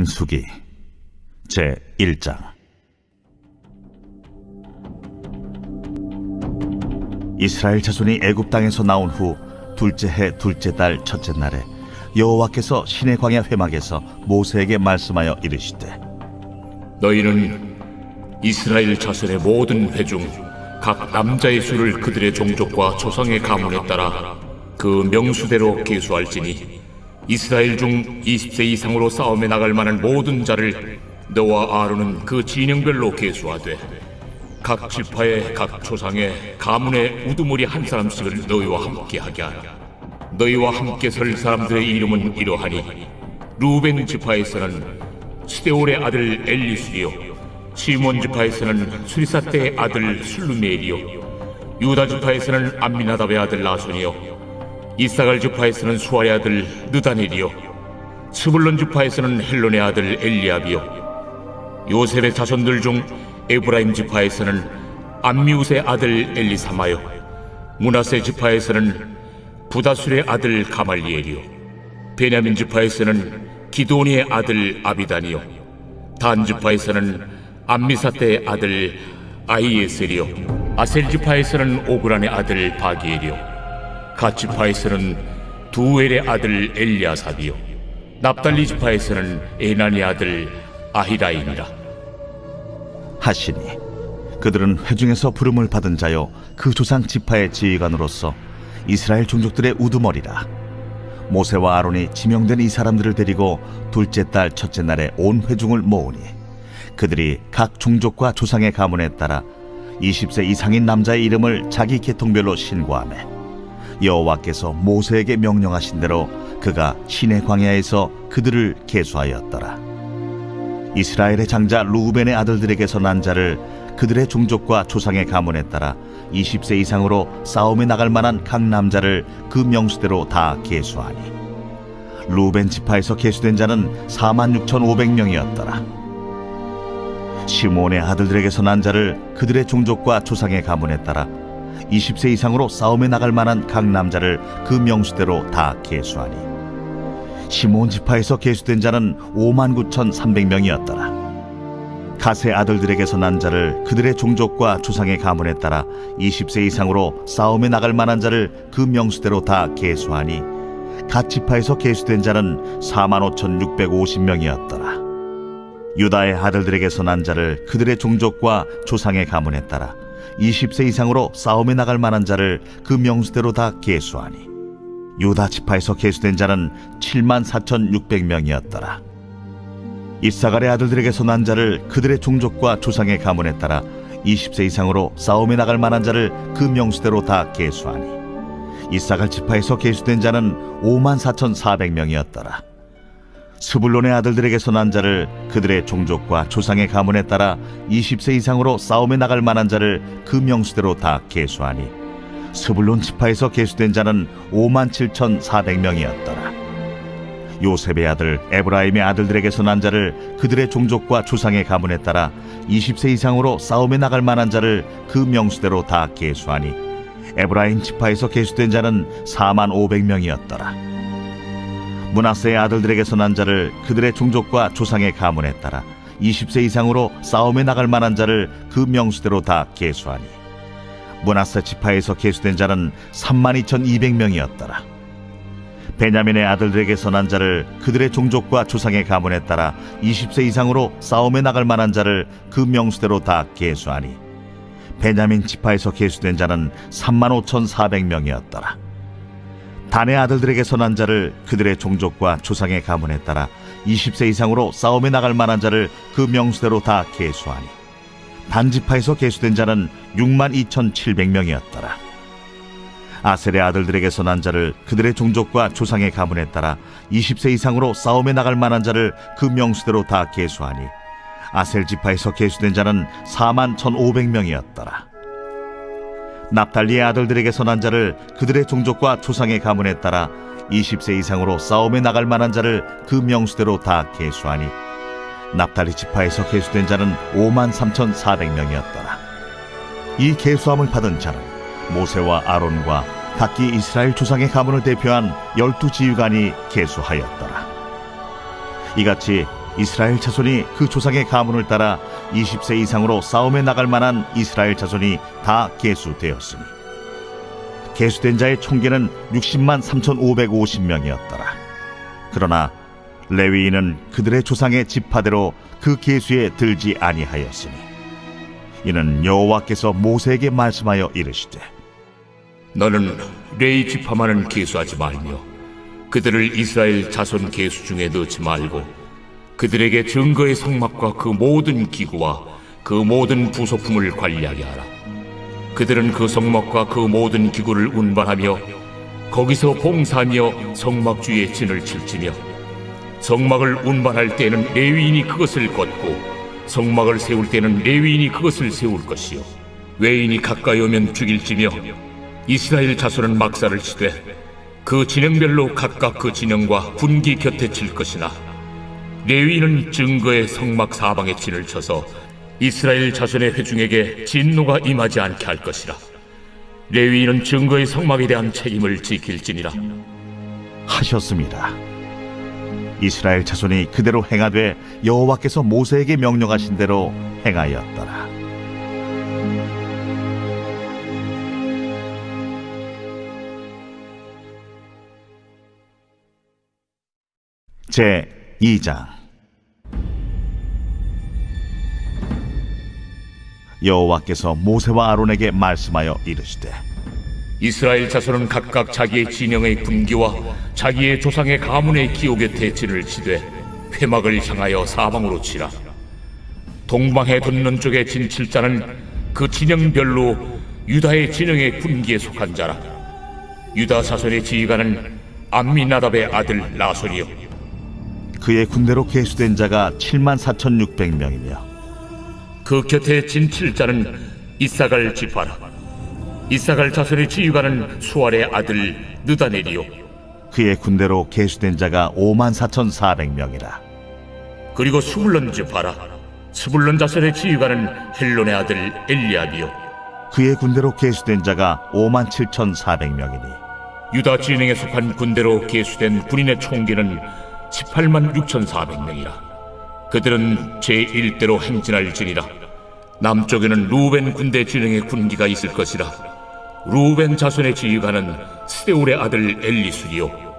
민수기 제1장. 이스라엘 자손이 애굽 땅에서 나온 후 둘째 해 둘째 달 첫째 날에 여호와께서 시내 광야 회막에서 모세에게 말씀하여 이르시되, 너희는 이스라엘 자손의 모든 회 중 각 남자의 수를 그들의 종족과 조상의 가문에 따라 그 명수대로 계수할지니, 이스라엘 중 20세 이상으로 싸움에 나갈 만한 모든 자를 너와 아론은 그 진영별로 계수하되, 각 지파의 각 조상의 가문의 우두머리 한 사람씩을 너희와 함께 하게 하라. 너희와 함께 설 사람들의 이름은 이러하니, 루벤 지파에서는 스데올의 아들 엘리술이요, 시몬 지파에서는 수리사떼의 아들 술루멜이요, 유다 지파에서는 암미나답의 아들 나손이요, 이사갈 지파에서는 수아의 아들 느다넬이요, 스불론 지파에서는 헬론의 아들 엘리압이요, 요셉의 자손들 중 에브라임 지파에서는 암미우스의 아들 엘리사마요, 므낫세 지파에서는 부다술의 아들 가말리엘이요, 베냐민 지파에서는 기드온이의 아들 아비단이요, 단 지파에서는 암미사떼의 아들 아히에셀이요, 아셀 지파에서는 오그란의 아들 바기엘이요, 갓 지파에서는 두엘의 아들 엘리아삽이요, 납달리 지파에서는 에난의 아들 아히라임이라 하시니, 그들은 회중에서 부름을 받은 자요 그 조상 지파의 지휘관으로서 이스라엘 종족들의 우두머리라. 모세와 아론이 지명된 이 사람들을 데리고 둘째 달 첫째 날에 온 회중을 모으니, 그들이 각 종족과 조상의 가문에 따라 20세 이상인 남자의 이름을 자기 계통별로 신고하매, 여호와께서 모세에게 명령하신 대로 그가 시내 광야에서 그들을 계수하였더라. 이스라엘의 장자 루벤의 아들들에게서 난 자를 그들의 종족과 조상의 가문에 따라 20세 이상으로 싸움에 나갈 만한 각 남자를 그 명수대로 다 계수하니, 루벤 지파에서 계수된 자는 46,500명이었더라. 시몬의 아들들에게서 난 자를 그들의 종족과 조상의 가문에 따라 20세 이상으로 싸움에 나갈 만한 각 남자를 그 명수대로 다 계수하니, 시몬 지파에서 계수된 자는 59,300명이었더라. 갓의 아들들에게서 난 자를 그들의 종족과 조상의 가문에 따라 20세 이상으로 싸움에 나갈 만한 자를 그 명수대로 다 계수하니, 갓 지파에서 계수된 자는 45,650명이었더라. 유다의 아들들에게서 난 자를 그들의 종족과 조상의 가문에 따라 20세 이상으로 싸움에 나갈 만한 자를 그 명수대로 다 계수하니, 유다 지파에서 계수된 자는 74,600명이었더라. 이사갈의 아들들에게서 난 자를 그들의 종족과 조상의 가문에 따라 20세 이상으로 싸움에 나갈 만한 자를 그 명수대로 다 계수하니, 이사갈 지파에서 계수된 자는 54,400명이었더라. 스불론의 아들들에게서 난 자를 그들의 종족과 조상의 가문에 따라 20세 이상으로 싸움에 나갈 만한 자를 그 명수대로 다 계수하니, 스불론 지파에서 계수된 자는 57,400명이었더라. 요셉의 아들 에브라임의 아들들에게서 난 자를 그들의 종족과 조상의 가문에 따라 20세 이상으로 싸움에 나갈 만한 자를 그 명수대로 다 계수하니, 에브라임 지파에서 계수된 자는 45,000명이었더라. 므낫세의 아들들에게서 난 자를 그들의 종족과 조상의 가문에 따라 20세 이상으로 싸움에 나갈 만한 자를 그 명수대로 다 계수하니, 므낫세 지파에서 계수된 자는 32,200명이었더라. 베냐민의 아들들에게서 난 자를 그들의 종족과 조상의 가문에 따라 20세 이상으로 싸움에 나갈 만한 자를 그 명수대로 다 계수하니, 베냐민 지파에서 계수된 자는 35,400명이었더라. 단의 아들들에게서 난 자를 그들의 종족과 조상의 가문에 따라 20세 이상으로 싸움에 나갈 만한 자를 그 명수대로 다 계수하니, 단 지파에서 계수된 자는 62,700명이었더라. 아셀의 아들들에게서 난 자를 그들의 종족과 조상의 가문에 따라 20세 이상으로 싸움에 나갈 만한 자를 그 명수대로 다 계수하니, 아셀 지파에서 계수된 자는 41,500명이었더라. 납달리의 아들들에게서 난 자를 그들의 종족과 조상의 가문에 따라 20세 이상으로 싸움에 나갈 만한 자를 그 명수대로 다 계수하니, 납달리 지파에서 계수된 자는 53,400명이었더라. 이 계수함을 받은 자는 모세와 아론과 각기 이스라엘 조상의 가문을 대표한 12 지휘관이 계수하였더라. 이같이 이스라엘 자손이 그 조상의 가문을 따라 20세 이상으로 싸움에 나갈 만한 이스라엘 자손이 다 계수되었으니 계수된 자의 총계는 60만 3,550명이었더라. 그러나 레위인은 그들의 조상의 지파대로 그 계수에 들지 아니하였으니 이는 여호와께서 모세에게 말씀하여 이르시되 너는 레위 지파만은 계수하지 말며 그들을 이스라엘 자손 계수 중에 넣지 말고 그들에게 증거의 성막과 그 모든 기구와 그 모든 부속품을 관리하게 하라. 그들은 그 성막과 그 모든 기구를 운반하며 거기서 봉사하며 성막 주위에 진을 칠지며 성막을 운반할 때에는 레위인이 그것을 걷고 성막을 세울 때는 레위인이 그것을 세울 것이요 외인이 가까이 오면 죽일지며 이스라엘 자손은 막사를 치되 그 진영별로 각각 그 진영과 분기 곁에 칠 것이나 레위인은 증거의 성막 사방에 진을 쳐서 이스라엘 자손의 회중에게 진노가 임하지 않게 할 것이라. 레위인은 증거의 성막에 대한 책임을 지킬지니라. 하셨습니다. 이스라엘 자손이 그대로 행하되 여호와께서 모세에게 명령하신 대로 행하였더라. 제 2장. 여호와께서 모세와 아론에게 말씀하여 이르시되 이스라엘 자손은 각각 자기의 진영의 분기와 자기의 조상의 가문의 기호 곁에 진을 치되 회막을 향하여 사방으로 치라. 동방해 돋는 쪽에 진 칠 자는 그 진영별로 유다의 진영의 분기에 속한 자라. 유다 자손의 지휘관은 암미나답의 아들 나손이요 그의 군대로 계수된 자가 74,600명이며 그 곁에 진 칠 자는 이사갈 지파라. 이사갈 자손의 지휘관은 수알의 아들 느다넬이요 그의 군대로 계수된 자가 54,400명이라. 그리고 스불론 지파라. 스불론 자손의 지휘관은 헬론의 아들 엘리압이요 그의 군대로 계수된 자가 57,400명이니 유다 진영에 속한 군대로 계수된 군인의 총기는 18만 6,400명이라. 그들은 제1대로 행진할지니라. 남쪽에는 루벤 군대 진영의 군기가 있을 것이라. 루벤 자손의 지휘관은 스데울의 아들 엘리술이요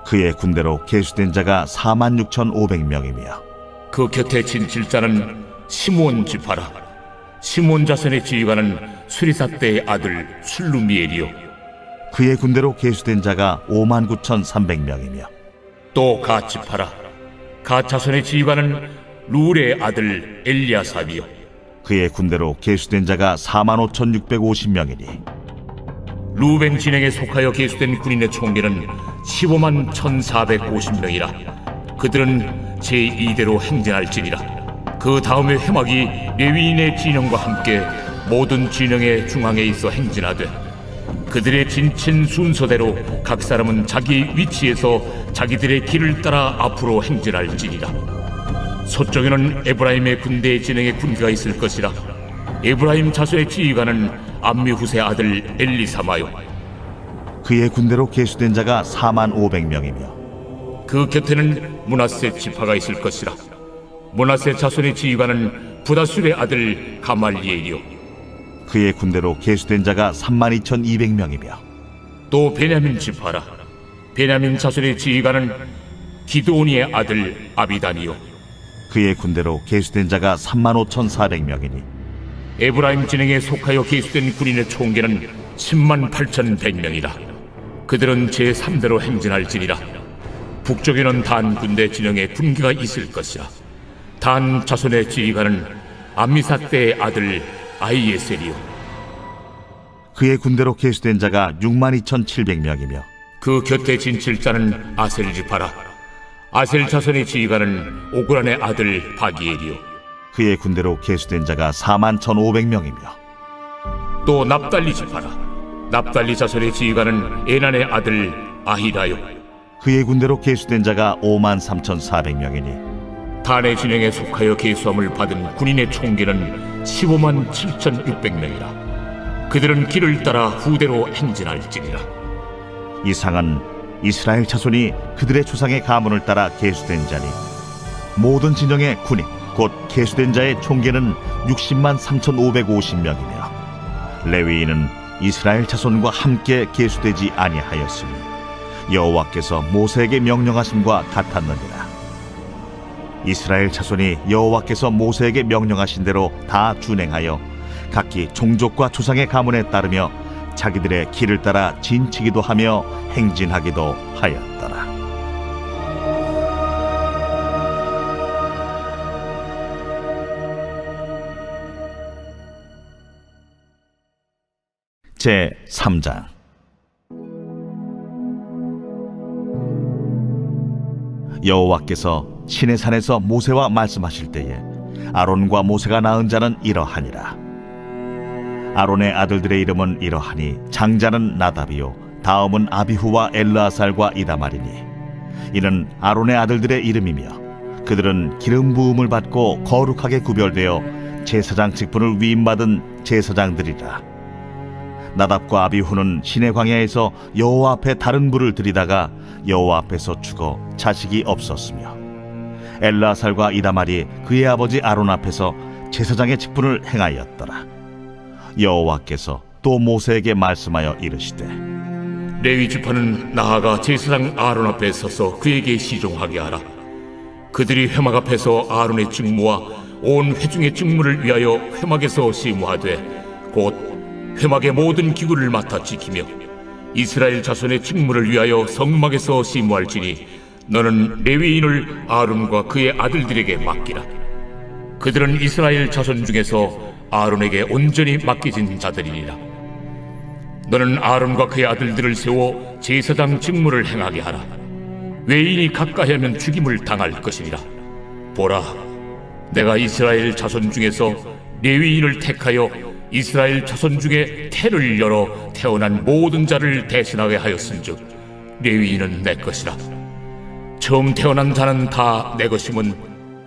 그의 군대로 계수된 자가 46,500명이며 그 곁에 진칠 자는 시므온 지파라. 시므온 자손의 지휘관은 수리사대의 아들 술루미엘이요 그의 군대로 계수된 자가 59,300명이며 또 갓 지파라. 갓 자손의 지휘관은 룰의 아들 엘리아삽이요 그의 군대로 계수된 자가 45,650명이니 루벤 진영에 속하여 계수된 군인의 총기는 15만 1,450명이라. 그들은 제2대로 행진할지니라. 그 다음에 회막이 레위인의 진영과 함께 모든 진영의 중앙에 있어 행진하되 그들의 진친 순서대로 각 사람은 자기 위치에서 자기들의 길을 따라 앞으로 행진할지니라. 서쪽에는 에브라임의 군대의 진영에 군기가 있을 것이라. 에브라임 자손의 지휘관은 암미후세 아들 엘리사마요 그의 군대로 계수된 자가 45,000명이며 그 곁에는 므낫세 지파가 있을 것이라. 므낫세 자손의 지휘관은 부다술의 아들 가말리엘이요 그의 군대로 계수된 자가 32,200명이며 또 베냐민 지파라. 베냐민 자손의 지휘관은 기드온이의 아들 아비단이요 그의 군대로 계수된 자가 35,400명이니 에브라임 진영에 속하여 계수된 군인의 총계는 10만 8,100명이라. 그들은 제3대로 행진할지니라. 북쪽에는 단 군대 진영에 군기가 있을 것이라. 단 자손의 지휘관은 암미사대의 아들 아이에셀이요 그의 군대로 계수된 자가 62,700명이며 그 곁에 진칠 자는 아셀 지파라. 아셀 자손의 지휘관은 오그란의 아들 바기엘이요 그의 군대로 계수된 자가 41,500명이며 또 납달리 지파라. 납달리 자손의 지휘관은 에난의 아들 아히라요 그의 군대로 계수된 자가 53,400명이니 단의 진영에 속하여 계수함을 받은 군인의 총기는 15만 7,600명이라. 그들은 길을 따라 후대로 행진할지니라. 이상은 이스라엘 자손이 그들의 조상의 가문을 따라 계수된 자니 모든 진영의 군인 곧 계수된 자의 총계는 60만 3,550명이며 레위인은 이스라엘 자손과 함께 계수되지 아니하였으니 여호와께서 모세에게 명령하심과 같았느니라. 이스라엘 자손이 여호와께서 모세에게 명령하신 대로 다 준행하여 각기 종족과 조상의 가문에 따르며 자기들의 길을 따라 진치기도 하며 행진하기도 하였더라. 제 3장. 여호와께서 시내산에서 모세와 말씀하실 때에 아론과 모세가 낳은 자는 이러하니라. 아론의 아들들의 이름은 이러하니 장자는 나답이요 다음은 아비후와 엘르아살과 이다말이니 이는 아론의 아들들의 이름이며 그들은 기름 부음을 받고 거룩하게 구별되어 제사장 직분을 위임받은 제사장들이라. 나답과 아비후는 시내 광야에서 여호와 앞에 다른 불을 들이다가 여호와 앞에서 죽어 자식이 없었으며 엘르아살과 이다말이 그의 아버지 아론 앞에서 제사장의 직분을 행하였더라. 여호와께서 또 모세에게 말씀하여 이르시되 레위 지파는 나아가 제사장 아론 앞에 서서 그에게 시종하게 하라. 그들이 회막 앞에서 아론의 직무와 온 회중의 직무를 위하여 회막에서 시무하되 곧 회막의 모든 기구를 맡아 지키며 이스라엘 자손의 직무를 위하여 성막에서 시무할지니 너는 레위인을 아론과 그의 아들들에게 맡기라. 그들은 이스라엘 자손 중에서 아론에게 온전히 맡겨진 자들이니라. 너는 아론과 그의 아들들을 세워 제사장 직무를 행하게 하라. 외인이 가까이 하면 죽임을 당할 것이니라. 보라, 내가 이스라엘 자손 중에서 레위인을 택하여 이스라엘 자손 중에 태를 열어 태어난 모든 자를 대신하게 하였은즉 레위인은 내 것이라. 처음 태어난 자는 다 내 것임은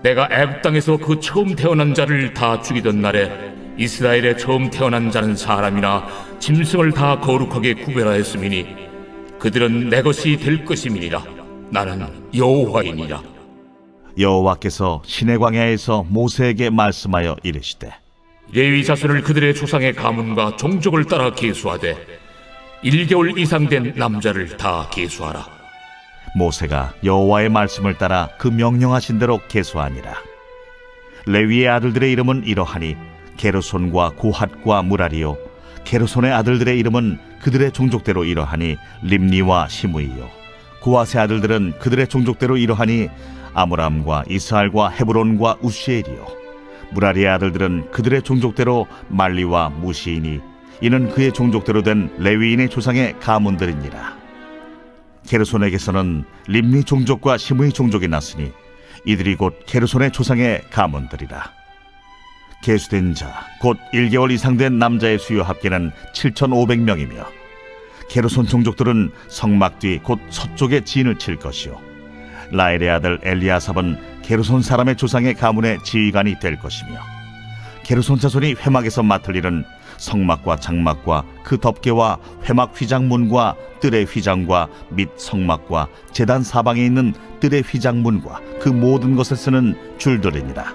내가 애굽 땅에서 그 처음 태어난 자를 다 죽이던 날에 이스라엘의 처음 태어난 자는 사람이나 짐승을 다 거룩하게 구별하였음이니 그들은 내 것이 될 것임이니라. 나는 여호와이니라. 여호와께서 시내 광야에서 모세에게 말씀하여 이르시되 레위 자손을 그들의 조상의 가문과 종족을 따라 계수하되 1개월 이상 된 남자를 다 계수하라. 모세가 여호와의 말씀을 따라 그 명령하신 대로 계수하니라. 레위의 아들들의 이름은 이러하니 게르손과 고핫과 무라리요 게르손의 아들들의 이름은 그들의 종족대로 이러하니 림니와 시므이요 고핫의 아들들은 그들의 종족대로 이러하니 아므람과 이스할과 헤브론과 우시엘이요 무라리의 아들들은 그들의 종족대로 말리와 무시이니 이는 그의 종족대로 된 레위인의 조상의 가문들이니라. 게르손에게서는 림니 종족과 시므이 종족이 났으니 이들이 곧 게르손의 조상의 가문들이라. 계수된 자 곧 1개월 이상 된 남자의 수요 합계는 7,500명이며 게르손 종족들은 성막 뒤 곧 서쪽에 진을 칠 것이요 라엘의 아들 엘리아삽은 게르손 사람의 조상의 가문의 지휘관이 될 것이며 게르손 자손이 회막에서 맡을 일은 성막과 장막과 그 덮개와 회막 휘장문과 뜰의 휘장과 및 성막과 제단 사방에 있는 뜰의 휘장문과 그 모든 것에 쓰는 줄들이니라.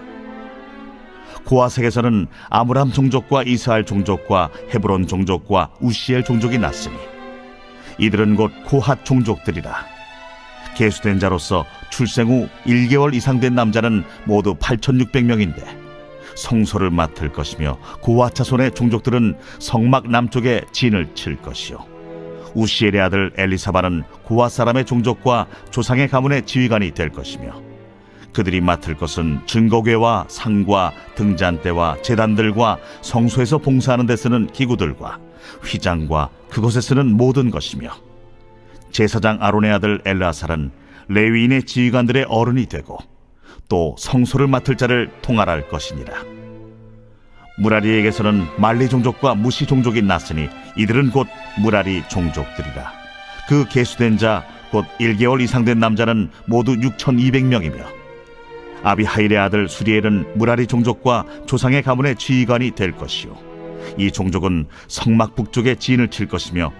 고아색에서는 아므람 종족과 이스할 종족과 헤브론 종족과 우시엘 종족이 났으니 이들은 곧 고핫 종족들이라. 계수된 자로서 출생 후 1개월 이상 된 남자는 모두 8,600명인데 성소를 맡을 것이며 고핫 자손의 종족들은 성막 남쪽에 진을 칠 것이요 우시엘의 아들 엘리사바는 고핫 사람의 종족과 조상의 가문의 지휘관이 될 것이며 그들이 맡을 것은 증거궤와 상과 등잔대와 제단들과 성소에서 봉사하는 데 쓰는 기구들과 휘장과 그것에 쓰는 모든 것이며 제사장 아론의 아들 엘르아살은 레위인의 지휘관들의 어른이 되고 또 성소를 맡을 자를 통할할 것이니라. 무라리에게서는 말리 종족과 무시 종족이 났으니 이들은 곧 무라리 종족들이라. 그 계수된 자 곧 1개월 이상 된 남자는 모두 6,200명이며 아비하일의 아들 수리엘은 무라리 종족과 조상의 가문의 지휘관이 될 것이요 이 종족은 성막 북쪽에 진을 칠 것이며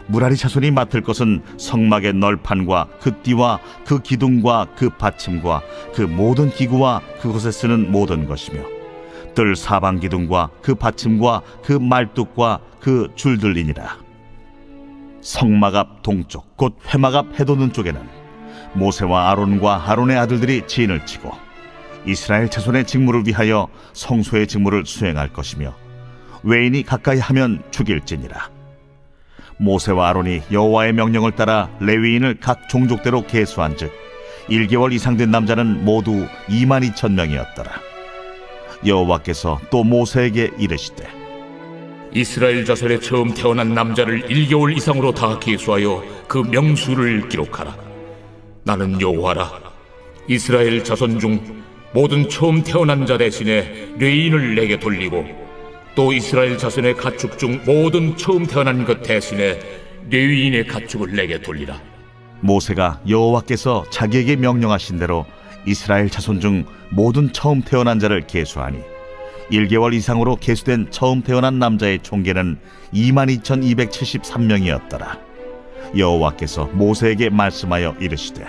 무라리 자손이 맡을 것은 성막의 널판과 그 띠와 그 기둥과 그 받침과 그 모든 기구와 그것에 쓰는 모든 것이며 뜰 사방 기둥과 그 받침과 그 말뚝과 그 줄들이니라. 성막 앞 동쪽 곧 회막 앞 해돋는 쪽에는 모세와 아론과 아론의 아들들이 진을 치고 이스라엘 자손의 직무를 위하여 성소의 직무를 수행할 것이며 외인이 가까이 하면 죽일지니라. 모세와 아론이 여호와의 명령을 따라 레위인을 각 종족대로 계수한즉 1개월 이상 된 남자는 모두 22,000명이었더라. 여호와께서 또 모세에게 이르시되 이스라엘 자손에 처음 태어난 남자를 1개월 이상으로 다 계수하여 그 명수를 기록하라. 나는 여호와라. 이스라엘 자손 중 모든 처음 태어난 자 대신에 레위인을 내게 돌리고 또 이스라엘 자손의 가축 중 모든 처음 태어난 것 대신에 레위인의 가축을 내게 돌리라. 모세가 여호와께서 자기에게 명령하신 대로 이스라엘 자손 중 모든 처음 태어난 자를 계수하니 1개월 이상으로 계수된 처음 태어난 남자의 총계는 22,273명이었더라. 여호와께서 모세에게 말씀하여 이르시되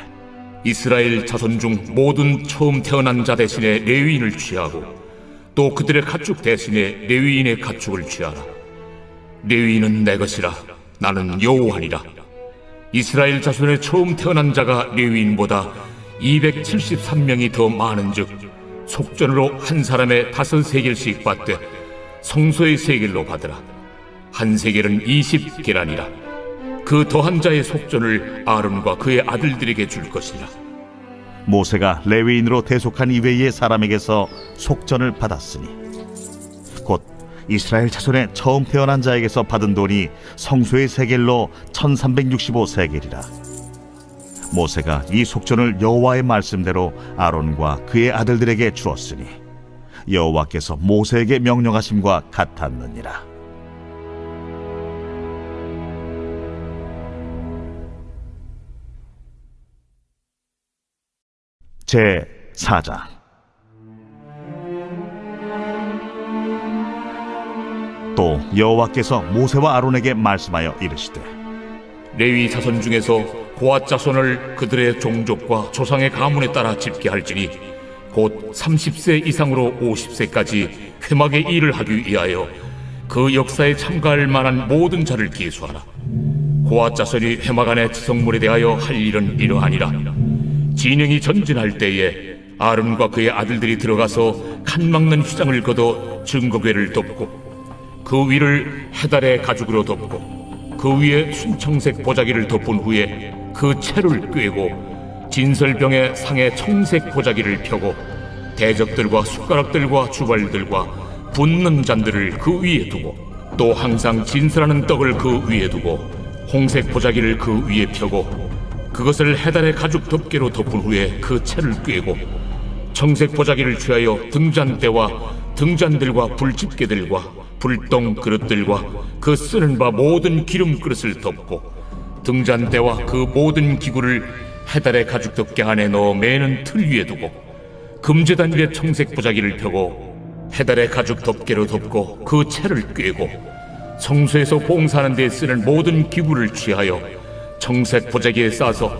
이스라엘 자손 중 모든 처음 태어난 자 대신에 레위인을 취하고 또 그들의 가축 대신에 레위인의 가축을 취하라. 레위인은 내 것이라. 나는 여호와니라. 이스라엘 자손의 처음 태어난 자가 레위인보다 273명이 더 많은즉 속전으로 한 사람의 5세겔씩 받되 성소의 세겔로 받으라. 한 세겔은 20계란이라. 그 더한 자의 속전을 아론과 그의 아들들에게 줄 것이라. 모세가 레위인으로 대속한 이외의 사람에게서 속전을 받았으니 곧 이스라엘 자손의 처음 태어난 자에게서 받은 돈이 성소의 세겔로 1365세겔이라. 모세가 이 속전을 여호와의 말씀대로 아론과 그의 아들들에게 주었으니 여호와께서 모세에게 명령하심과 같았느니라. 제 4장. 또 여호와께서 모세와 아론에게 말씀하여 이르시되 레위 자손 중에서 고앗 자손을 그들의 종족과 조상의 가문에 따라 집계할지니 곧 30세 이상으로 50세까지 회막의 일을 하기 위하여 그 역사에 참가할 만한 모든 자를 계수하라. 고앗 자손이 회막 안의 지성물에 대하여 할 일은 이러하니라. 진영이 전진할 때에 아론과 그의 아들들이 들어가서 칸 막는 휘장을 걷어 증거궤를 덮고 그 위를 해달의 가죽으로 덮고 그 위에 순청색 보자기를 덮은 후에 그 채를 꿰고 진설병의 상에 청색 보자기를 펴고 대적들과 숟가락들과 주발들과 붓는 잔들을 그 위에 두고 또 항상 진설하는 떡을 그 위에 두고 홍색 보자기를 그 위에 펴고 그것을 해달의 가죽 덮개로 덮은 후에 그 채를 꿰고 청색 보자기를 취하여 등잔대와 등잔들과 불집게들과 불똥 그릇들과 그 쓰는 바 모든 기름 그릇을 덮고 등잔대와 그 모든 기구를 해달의 가죽 덮개 안에 넣어 매는 틀 위에 두고 금제단 위에 청색 보자기를 펴고 해달의 가죽 덮개로 덮고 그 채를 꿰고 성소에서 봉사하는 데 쓰는 모든 기구를 취하여 청색 보자기에 싸서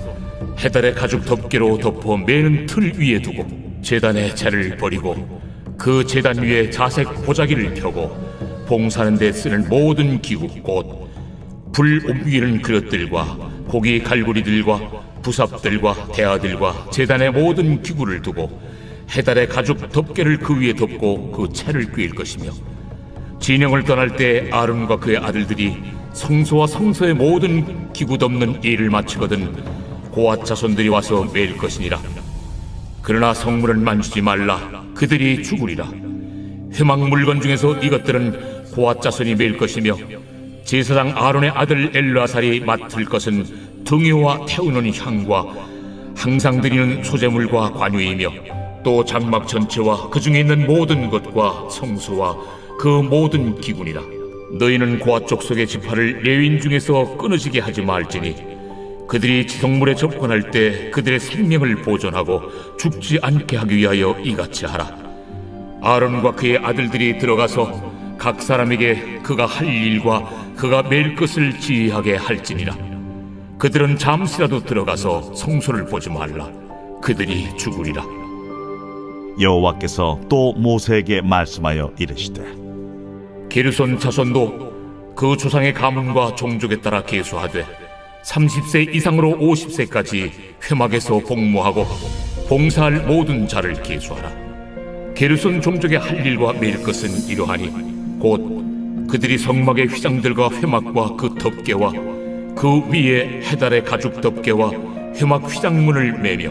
해달의 가죽 덮개로 덮어 매는 틀 위에 두고 제단의 채를 버리고 그 제단 위에 자색 보자기를 펴고 봉사하는 데 쓰는 모든 기구 곧 불 옮기는 그릇들과 고기 갈고리들과 부삽들과 대야들과 제단의 모든 기구를 두고 해달의 가죽 덮개를 그 위에 덮고 그 채를 꿰일 것이며 진영을 떠날 때 아론과 그의 아들들이 성소와 성소의 모든 기구 덮는 일을 마치거든 고앗 자손들이 와서 매일 것이니라. 그러나 성물은 만지지 말라. 그들이 죽으리라. 회막 물건 중에서 이것들은 고앗 자손이 매일 것이며 제사장 아론의 아들 엘르아살이 맡을 것은 등유와 태우는 향과 항상 드리는 소제물과 관유이며 또 장막 전체와 그 중에 있는 모든 것과 성소와 그 모든 기구니라. 너희는 고앗 족속의 지파를 레위인 중에서 끊어지게 하지 말지니 그들이 지성물에 접근할 때 그들의 생명을 보존하고 죽지 않게 하기 위하여 이같이 하라. 아론과 그의 아들들이 들어가서 각 사람에게 그가 할 일과 그가 맬 것을 지휘하게 할지니라. 그들은 잠시라도 들어가서 성소를 보지 말라. 그들이 죽으리라. 여호와께서 또 모세에게 말씀하여 이르시되 게르손 자손도 그 조상의 가문과 종족에 따라 계수하되 30세 이상으로 50세까지 회막에서 복무하고 봉사할 모든 자를 계수하라. 게르손 종족의 할 일과 맬 것은 이러하니 곧 그들이 성막의 휘장들과 회막과 그 덮개와 그 위에 해달의 가죽 덮개와 회막 휘장문을 매며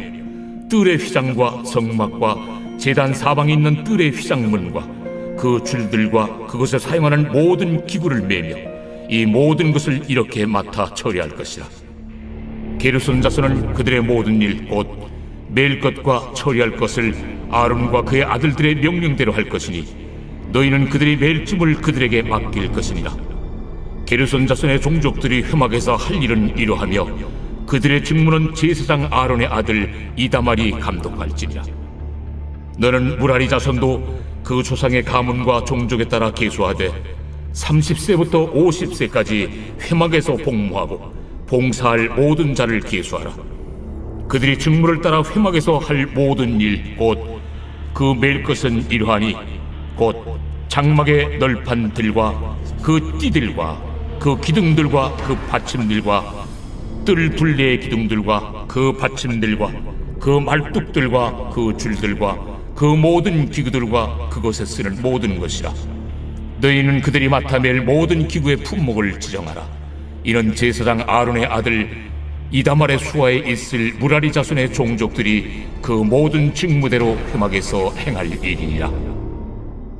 뜰의 휘장과 성막과 제단 사방에 있는 뜰의 휘장문과 그 줄들과 그것에 사용하는 모든 기구를 매며 이 모든 것을 이렇게 맡아 처리할 것이라. 게르손 자손은 그들의 모든 일 곧 맬 것과 처리할 것을 아론과 그의 아들들의 명령대로 할 것이니 너희는 그들이 맬 짐을 그들에게 맡길 것이니라. 게르손 자손의 종족들이 회막에서 할 일은 이러하며 그들의 직무는 제사장 아론의 아들 이다말이 감독할지니라. 너는 무라리 자손도 그 조상의 가문과 종족에 따라 계수하되 30세부터 50세까지 회막에서 복무하고 봉사할 모든 자를 계수하라. 그들이 직무를 따라 회막에서 할 모든 일 곧 그 맬 것은 이러하니 곧 장막의 널판 들과 그 띠들과 그 기둥들과 그 받침들과 뜰 둘레의 기둥들과 그 받침들과 그 말뚝들과 그 줄들과 그 모든 기구들과 그것에 쓰는 모든 것이라. 너희는 그들이 맡아 맬 모든 기구의 품목을 지정하라. 이는 제사장 아론의 아들 이다말의 수하에 있을 무라리 자손의 종족들이 그 모든 직무대로 회막에서 행할 일이니라.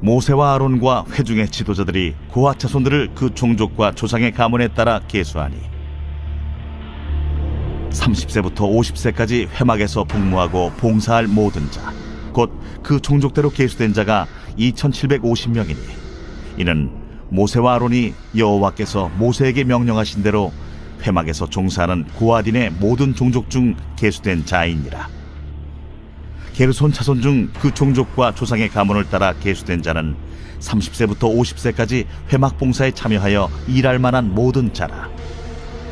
모세와 아론과 회중의 지도자들이 고핫 자손들을 그 종족과 조상의 가문에 따라 계수하니 30세부터 50세까지 회막에서 복무하고 봉사할 모든 자 곧 그 종족대로 계수된 자가 2750명이니 이는 모세와 아론이 여호와께서 모세에게 명령하신 대로 회막에서 종사하는 고핫인의 모든 종족 중 계수된 자이니라. 게르손 자손 중 그 종족과 조상의 가문을 따라 계수된 자는 30세부터 50세까지 회막 봉사에 참여하여 일할 만한 모든 자라.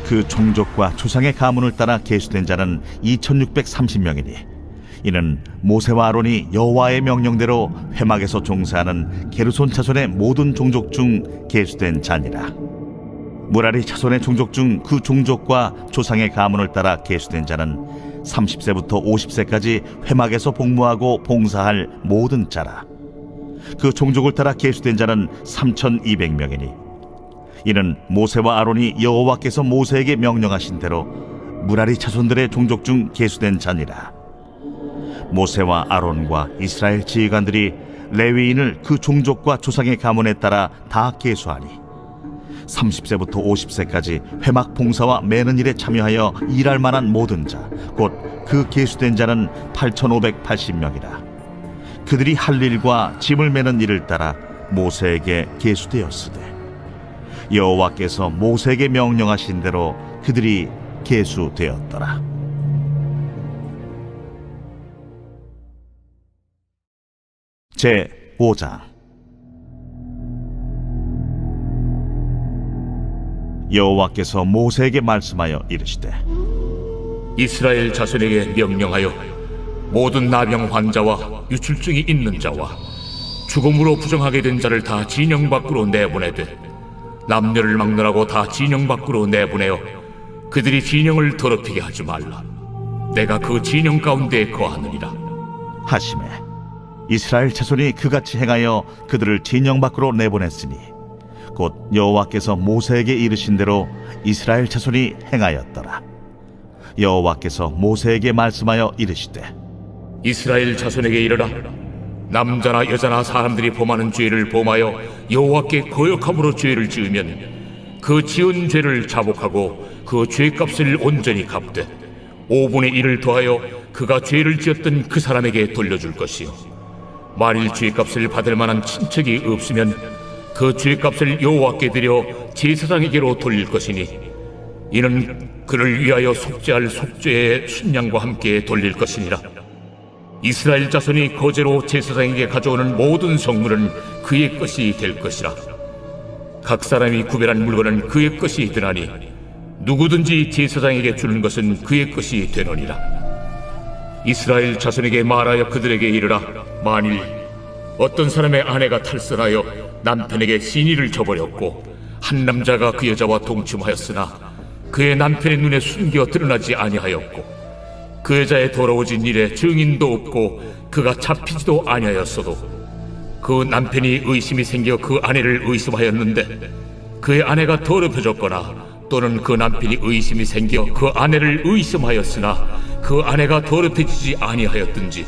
그 종족과 조상의 가문을 따라 계수된 자는 2630명이니 이는 모세와 아론이 여호와의 명령대로 회막에서 종사하는 게르손 자손의 모든 종족 중 계수된 자니라. 무라리 자손의 종족 중 그 종족과 조상의 가문을 따라 계수된 자는 30세부터 50세까지 회막에서 복무하고 봉사할 모든 자라. 그 종족을 따라 계수된 자는 3200명이니 이는 모세와 아론이 여호와께서 모세에게 명령하신 대로 무라리 자손들의 종족 중 계수된 자니라. 모세와 아론과 이스라엘 지휘관들이 레위인을 그 종족과 조상의 가문에 따라 다 계수하니 30세부터 50세까지 회막 봉사와 매는 일에 참여하여 일할 만한 모든 자 곧 그 계수된 자는 8580명이라. 그들이 할 일과 짐을 매는 일을 따라 모세에게 계수되었으되 여호와께서 모세에게 명령하신 대로 그들이 계수되었더라. 제 5장. 여호와께서 모세에게 말씀하여 이르시되 이스라엘 자손에게 명령하여 모든 나병 환자와 유출증이 있는 자와 죽음으로 부정하게 된 자를 다 진영 밖으로 내보내되 남녀를 막론하고 다 진영 밖으로 내보내어 그들이 진영을 더럽히게 하지 말라. 내가 그 진영 가운데에 거하느니라 하시매 이스라엘 자손이 그같이 행하여 그들을 진영 밖으로 내보냈으니 곧 여호와께서 모세에게 이르신 대로 이스라엘 자손이 행하였더라. 여호와께서 모세에게 말씀하여 이르시되 이스라엘 자손에게 이르라. 남자나 여자나 사람들이 범하는 죄를 범하여 여호와께 거역함으로 죄를 지으면 그 지은 죄를 자복하고 그 죄값을 온전히 갚되 5분의 1을 더하여 그가 죄를 지었던 그 사람에게 돌려줄 것이요 만일 죄값을 받을 만한 친척이 없으면 그 죄값을 여호와께 드려 제사장에게로 돌릴 것이니 이는 그를 위하여 속죄할 속죄의 순양과 함께 돌릴 것이니라. 이스라엘 자손이 거제로 제사장에게 가져오는 모든 성물은 그의 것이 될 것이라. 각 사람이 구별한 물건은 그의 것이 되나니 누구든지 제사장에게 주는 것은 그의 것이 되느니라. 이스라엘 자손에게 말하여 그들에게 이르라. 만일 어떤 사람의 아내가 탈선하여 남편에게 시니를 저버렸고 한 남자가 그 여자와 동침하였으나 그의 남편의 눈에 숨겨 드러나지 아니하였고 그 여자의 더러워진 일에 증인도 없고 그가 잡히지도 아니하였어도 그 남편이 의심이 생겨 그 아내를 의심하였는데 그의 아내가 더럽혀졌거나 또는 그 남편이 의심이 생겨 그 아내를 의심하였으나 그 아내가 더럽혀지지 아니하였든지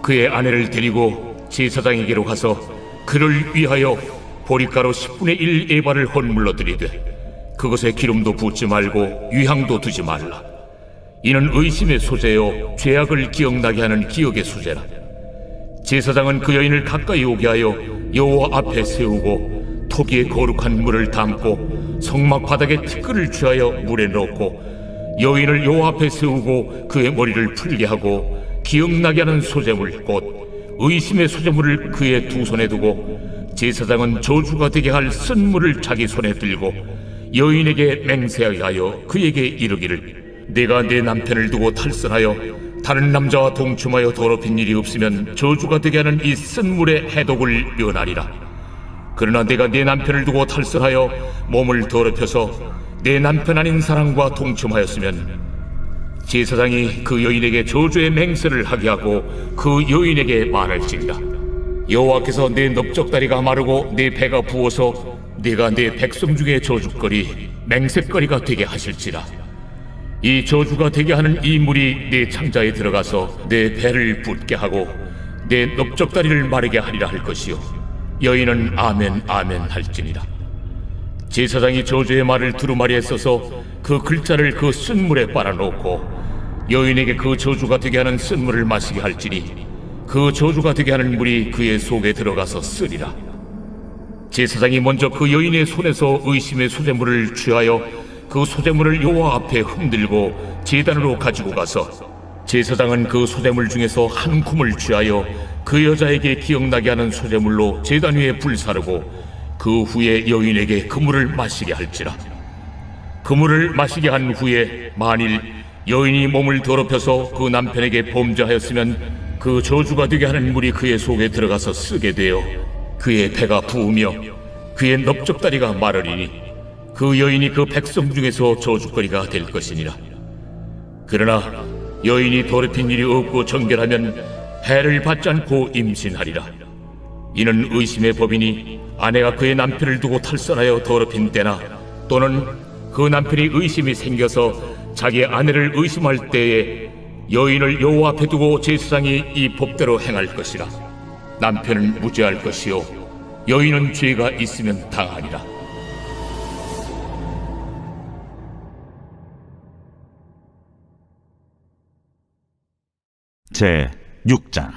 그의 아내를 데리고 제사장에게로 가서 그를 위하여 보리가루 10분의 1 에바를 헌물로 드리되 그것에 기름도 붓지 말고 유향도 두지 말라. 이는 의심의 소재요 죄악을 기억나게 하는 기억의 소재라. 제사장은 그 여인을 가까이 오게 하여 여호와 앞에 세우고 토기에 거룩한 물을 담고 성막 바닥에 티끌을 취하여 물에 넣고 여인을 여호와 앞에 세우고 그의 머리를 풀게 하고 기억나게 하는 소재물 곧 의심의 소재물을 그의 두 손에 두고 제사장은 저주가 되게 할 쓴물을 자기 손에 들고 여인에게 맹세하게 하여 그에게 이르기를 내가 내 남편을 두고 탈선하여 다른 남자와 동침하여 더럽힌 일이 없으면 저주가 되게 하는 이 쓴물의 해독을 면하리라. 그러나 내가 내 남편을 두고 탈선하여 몸을 더럽혀서 내 남편 아닌 사람과 동침하였으면 제사장이 그 여인에게 저주의 맹세를 하게 하고 그 여인에게 말할지니라. 여호와께서 내 넓적다리가 마르고 내 배가 부어서 네가 내 백성 중에 저주거리 맹세거리가 되게 하실지라. 이 저주가 되게 하는 이 물이 내 창자에 들어가서 내 배를 붓게 하고 내 넓적다리를 마르게 하리라 할 것이요 여인은 아멘 아멘 할지니라. 제사장이 저주의 말을 두루마리에 써서 그 글자를 그 쓴물에 빨아놓고 여인에게 그 저주가 되게 하는 쓴물을 마시게 할지니 그 저주가 되게 하는 물이 그의 속에 들어가서 쓰리라. 제사장이 먼저 그 여인의 손에서 의심의 소재물을 취하여 그 소재물을 여호와 앞에 흔들고 제단으로 가지고 가서 제사장은 그 소재물 중에서 한 쿰을 취하여 그 여자에게 기억나게 하는 소재물로 제단 위에 불사르고 그 후에 여인에게 그 물을 마시게 할지라. 그 물을 마시게 한 후에 만일 여인이 몸을 더럽혀서 그 남편에게 범죄하였으면 그 저주가 되게 하는 물이 그의 속에 들어가서 쓰게 되어 그의 배가 부으며 그의 넓적다리가 마르리니 그 여인이 그 백성 중에서 저주거리가 될 것이니라. 그러나 여인이 더럽힌 일이 없고 정결하면 해를 받지 않고 임신하리라. 이는 의심의 법이니 아내가 그의 남편을 두고 탈선하여 더럽힌 때나 또는 그 남편이 의심이 생겨서 자기 아내를 의심할 때에 여인을 여호와 앞에 두고 제사장이 이 법대로 행할 것이라. 남편은 무죄할 것이요 여인은 죄가 있으면 당하니라. 제 6장.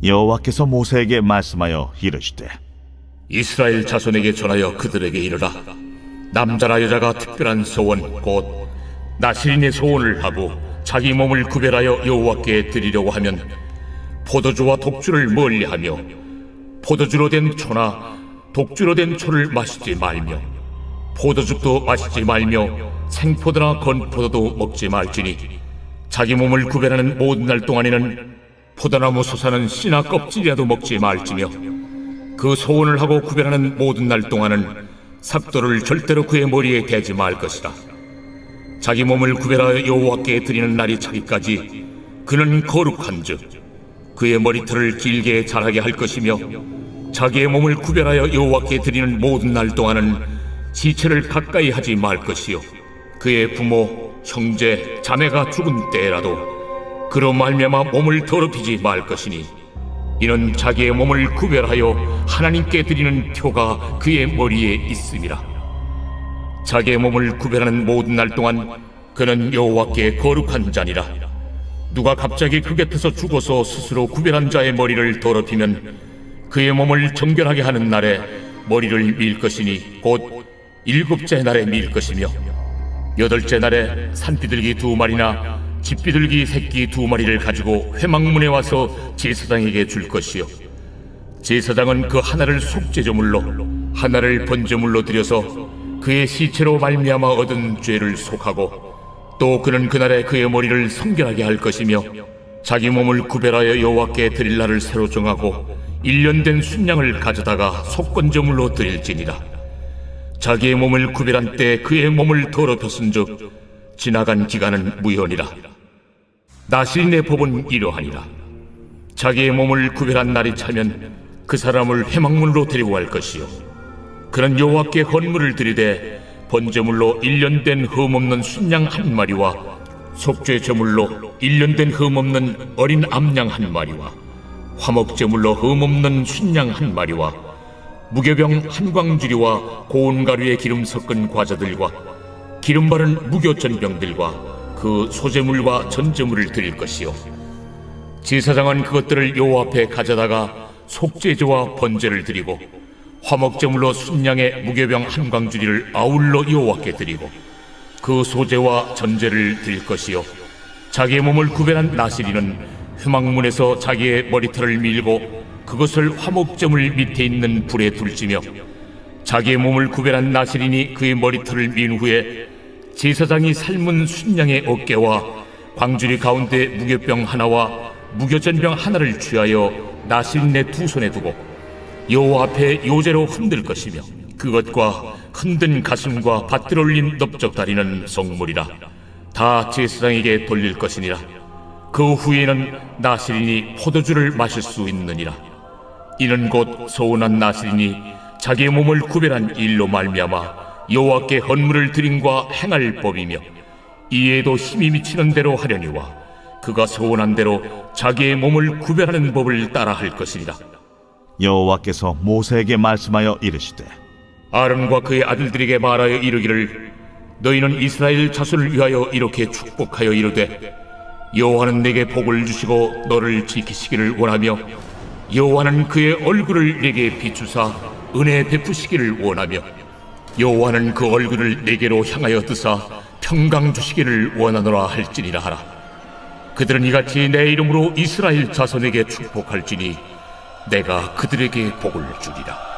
여호와께서 모세에게 말씀하여 이르시되 이스라엘 자손에게 전하여 그들에게 이르라. 남자나 여자가 특별한 소원 곧 나실인의 소원을 하고 자기 몸을 구별하여 여호와께 드리려고 하면 포도주와 독주를 멀리하며 포도주로 된 초나 독주로 된 초를 마시지 말며 포도죽도 마시지 말며 생포도나 건포도도 먹지 말지니 자기 몸을 구별하는 모든 날 동안에는 포도나무 솟아는 씨나 껍질이라도 먹지 말지며 그 소원을 하고 구별하는 모든 날 동안은 삭도를 절대로 그의 머리에 대지 말 것이라. 자기 몸을 구별하여 여호와께 드리는 날이 차기까지 그는 거룩한즉 그의 머리털을 길게 자라게 할 것이며 자기의 몸을 구별하여 여호와께 드리는 모든 날 동안은 시체를 가까이 하지 말 것이요 그의 부모, 형제, 자매가 죽은 때라도 그로 말미암아 몸을 더럽히지 말 것이니 이는 자기의 몸을 구별하여 하나님께 드리는 표가 그의 머리에 있음이라. 자기의 몸을 구별하는 모든 날 동안 그는 여호와께 거룩한 자니라. 누가 갑자기 그 곁에서 죽어서 스스로 구별한 자의 머리를 더럽히면 그의 몸을 정결하게 하는 날에 머리를 밀 것이니 곧 일곱째 날에 밀 것이며 8째 날에 산비둘기 2마리나 집비둘기 새끼 2마리를 가지고 회막문에 와서 제사장에게 줄 것이요, 제사장은 그 하나를 속죄제물로 하나를 번제물로 드려서 그의 시체로 말미암아 얻은 죄를 속하고, 또 그는 그날에 그의 머리를 성결하게 할 것이며 자기 몸을 구별하여 여호와께 드릴 날을 새로 정하고 1년 된 순양을 가져다가 속건제물로 드릴지니라. 자기의 몸을 구별한 때 그의 몸을 더럽혔은즉 지나간 기간은 무효니라. 나실인의 법은 이러하니라. 자기의 몸을 구별한 날이 차면 그 사람을 회막문으로 데리고 갈 것이요, 그는 여호와께 헌물을 드리되 번제물로 1년 된 흠없는 순양 1마리와 속죄 제물로 1년 된 흠없는 어린 암양 1마리와 화목제물로 흠없는 순양 1마리와 무교병 1광주리와 고운 가루에 기름 섞은 과자들과 기름 바른 무교전병들과 그 소제물과 전제물을 드릴 것이요, 제사장은 그것들을 여호와 앞에 가져다가 속죄제와 번제를 드리고 화목제물로 순양의 무교병 1광주리를 아울러 여호와께 드리고 그 소제와 전제를 드릴 것이요, 자기의 몸을 구별한 나시리는 회막문에서 자기의 머리털을 밀고 그것을 화목제물 밑에 있는 불에 둘지며, 자기의 몸을 구별한 나시린이 그의 머리털을 민 후에 제사장이 삶은 순양의 어깨와 광주리 가운데 무교병 하나와 무교전병 하나를 취하여 나시린의 2손에 두고 여호와 앞에 요제로 흔들 것이며, 그것과 흔든 가슴과 밭들 올린 넓적다리는 성물이라. 다 제사장에게 돌릴 것이니라. 그 후에는 나시린이 포도주를 마실 수 있느니라. 이는 곧 서운한 나시린이 자기의 몸을 구별한 일로 말미암아 여호와께 헌물을 드림과 행할 법이며, 이에도 힘이 미치는 대로 하려니와 그가 서운한 대로 자기의 몸을 구별하는 법을 따라 할 것이니라. 여호와께서 모세에게 말씀하여 이르시되, 아론과 그의 아들들에게 말하여 이르기를, 너희는 이스라엘 자손을 위하여 이렇게 축복하여 이르되, 여호와는 내게 복을 주시고 너를 지키시기를 원하며, 여호와는 그의 얼굴을 내게 비추사 은혜 베푸시기를 원하며, 여호와는 그 얼굴을 내게로 향하여 드사 평강 주시기를 원하노라 할지니라 하라. 그들은 이같이 내 이름으로 이스라엘 자손에게 축복할지니 내가 그들에게 복을 주리라.